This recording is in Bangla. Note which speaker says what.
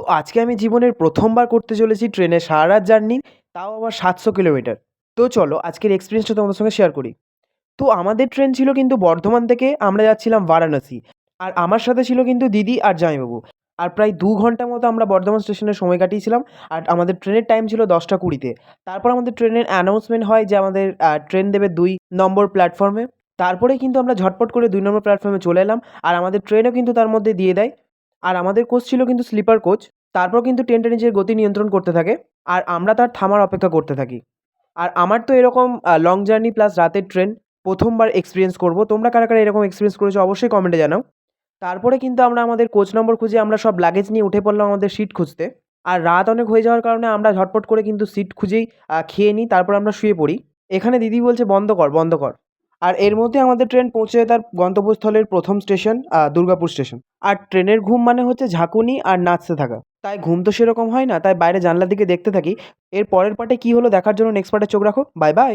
Speaker 1: আজকে আমি জীবনের প্রথমবার করতে চলেছি ট্রেনে সারা রাত জার্নি, তাও আবার ৭০০ কিলোমিটার। তো চলো আজকের এক্সপিরিয়েন্সটা তোমাদের সঙ্গে শেয়ার করি। তো আমাদের ট্রেন ছিল কিন্তু বর্ধমান থেকে আমরা যাচ্ছিলাম বারাণসী। আর আমার সাথে ছিল কিন্তু দিদি আর জামাইবাবু। আর প্রায় ২ ঘন্টা মতো আমরা বর্ধমান স্টেশনে সময় কাটিয়েছিলাম। আর আমাদের ট্রেনের টাইম ছিল ১০টা ২০-তে। তারপর আমাদের ট্রেনের অ্যানাউন্সমেন্ট হয় যে আমাদের ট্রেন দেবে ২ নম্বর প্ল্যাটফর্মে। তারপরেই কিন্তু আমরা ঝটপট করে ২ নম্বর প্ল্যাটফর্মে চলে এলাম। আর আমাদের ট্রেনও কিন্তু তার মধ্যে দিয়ে দেয়। আর আমাদের কোচ ছিল কিন্তু স্লিপার কোচ। তারপর কিন্তু ট্রেনটা নিজের গতি নিয়ন্ত্রণ করতে থাকে। আর আমরা তার থামার অপেক্ষা করতে থাকি। আর আমার তো এরকম লং জার্নি প্লাস রাতের ট্রেন প্রথমবার এক্সপেরিয়েন্স করব। তোমরা কারা, কারা এরকম এক্সপেরিয়েন্স করেছো অবশ্যই কমেন্টে জানাও। তারপরে কিন্তু আমরা আমাদের কোচ নম্বর খুঁজে আমরা সব লাগেজ নিয়ে উঠে পড়লাম আমাদের সিট খুঁজতে। আর রাত অনেক হয়ে যাওয়ার কারণে আমরা ঝটপট করে কিন্তু সিট খুঁজেই খেয়ে নিই। তারপর আমরা শুয়ে পড়ি। এখানে দিদি বলছে, "বন্ধ কর, বন্ধ কর।" আর এর মধ্যে আমাদের ট্রেন পৌঁছে যায় তার গন্তব্যস্থলের ১ম স্টেশন দুর্গাপুর স্টেশন। আর ট্রেনের ঘুম মানে হচ্ছে ঝাঁকুনি আর নাচতে থাকা। তাই ঘুম তো সেরকম হয় না, তাই বাইরে জানলার দিকে দেখতে থাকি। এর পরের পার্টে কী হলো দেখার জন্য নেক্সট পার্টে চোখ রাখো। Bye, by.